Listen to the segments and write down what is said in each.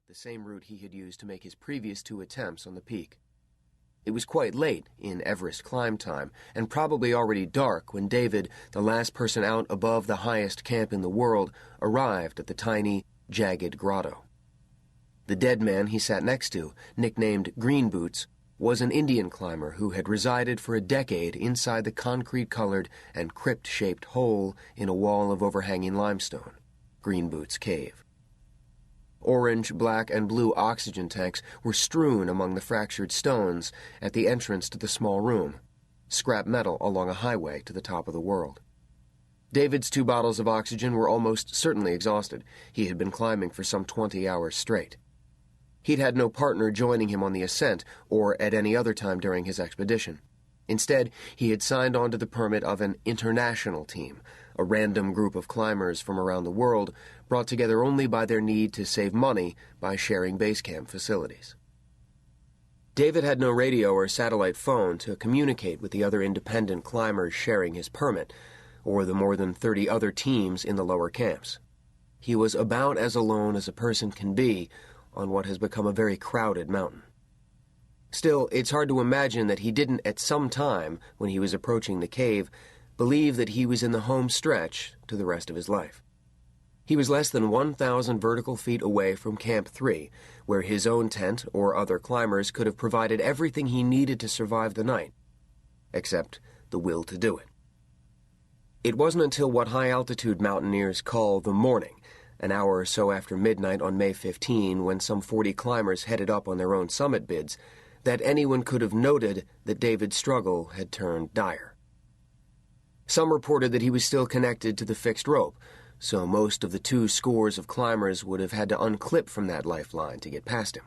the same route he had used to make his previous 2 attempts on the peak. It was quite late in Everest climb time, and probably already dark when David, the last person out above the highest camp in the world, arrived at the tiny, jagged grotto. The dead man he sat next to, nicknamed Green Boots, was an Indian climber who had resided for a decade inside the concrete-colored and crypt-shaped hole in a wall of overhanging limestone, Green Boots Cave. Orange, black, and blue oxygen tanks were strewn among the fractured stones at the entrance to the small room, scrap metal along a highway to the top of the world. David's 2 bottles of oxygen were almost certainly exhausted. He had been climbing for some 20 hours straight. He'd had no partner joining him on the ascent or at any other time during his expedition. Instead, he had signed on to the permit of an international team, a random group of climbers from around the world brought together only by their need to save money by sharing base camp facilities. David had no radio or satellite phone to communicate with the other independent climbers sharing his permit, or the more than 30 other teams in the lower camps. He was about as alone as a person can be on what has become a very crowded mountain. Still, it's hard to imagine that he didn't at some time, when he was approaching the cave, believe that he was in the home stretch to the rest of his life. He was less than 1,000 vertical feet away from Camp 3, where his own tent or other climbers could have provided everything he needed to survive the night, except the will to do it. It wasn't until what high-altitude mountaineers call the morning, an hour or so after midnight on May 15, when some 40 climbers headed up on their own summit bids, that anyone could have noted that David's struggle had turned dire. Some reported that he was still connected to the fixed rope, so most of the 2 scores of climbers would have had to unclip from that lifeline to get past him.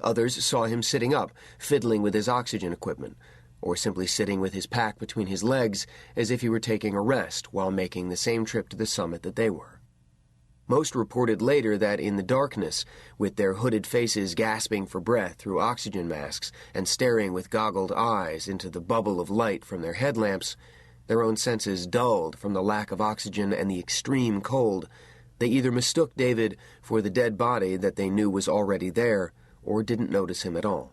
Others saw him sitting up, fiddling with his oxygen equipment, or simply sitting with his pack between his legs as if he were taking a rest while making the same trip to the summit that they were. Most reported later that in the darkness, with their hooded faces gasping for breath through oxygen masks and staring with goggled eyes into the bubble of light from their headlamps, their own senses dulled from the lack of oxygen and the extreme cold, they either mistook David for the dead body that they knew was already there or didn't notice him at all.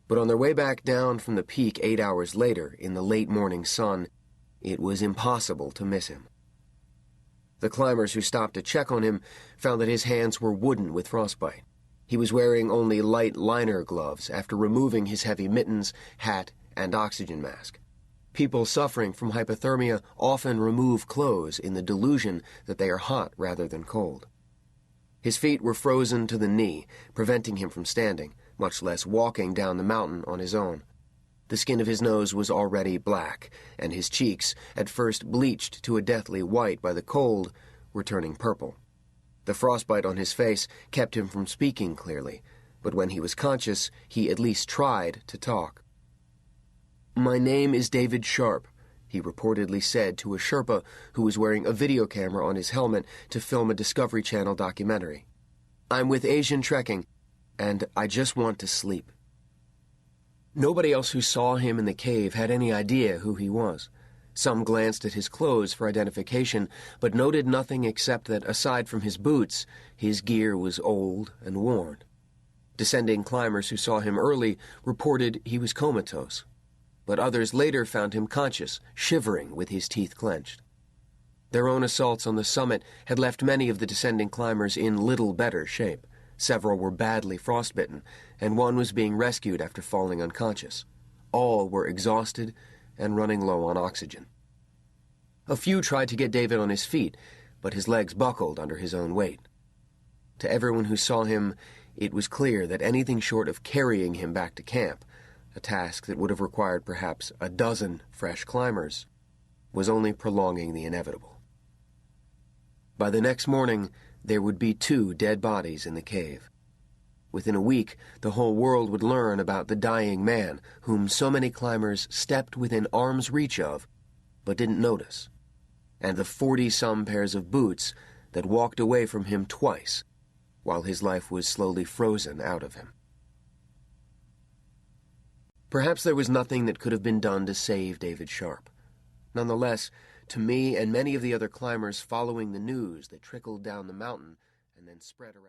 But on their way back down from the peak 8 hours later, in the late morning sun, it was impossible to miss him. The climbers who stopped to check on him found that his hands were wooden with frostbite. He was wearing only light liner gloves after removing his heavy mittens, hat, and oxygen mask. People suffering from hypothermia often remove clothes in the delusion that they are hot rather than cold. His feet were frozen to the knee, preventing him from standing, much less walking down the mountain on his own. The skin of his nose was already black, and his cheeks, at first bleached to a deathly white by the cold, were turning purple. The frostbite on his face kept him from speaking clearly, but when he was conscious, he at least tried to talk. "My name is David Sharp," he reportedly said to a Sherpa who was wearing a video camera on his helmet to film a Discovery Channel documentary. "I'm with Asian Trekking, and I just want to sleep." Nobody else who saw him in the cave had any idea who he was. Some glanced at his clothes for identification, but noted nothing except that, aside from his boots, his gear was old and worn. Descending climbers who saw him early reported he was comatose, but others later found him conscious, shivering with his teeth clenched. Their own assaults on the summit had left many of the descending climbers in little better shape. Several were badly frostbitten, and one was being rescued after falling unconscious. All were exhausted and running low on oxygen. A few tried to get David on his feet, but his legs buckled under his own weight. To everyone who saw him, it was clear that anything short of carrying him back to camp, a task that would have required perhaps a dozen fresh climbers, was only prolonging the inevitable. By the next morning, there would be 2 dead bodies in the cave. Within a week, the whole world would learn about the dying man whom so many climbers stepped within arm's reach of, but didn't notice, and the 40-some pairs of boots that walked away from him twice, while his life was slowly frozen out of him. Perhaps there was nothing that could have been done to save David Sharp. Nonetheless, to me and many of the other climbers following the news that trickled down the mountain and then spread around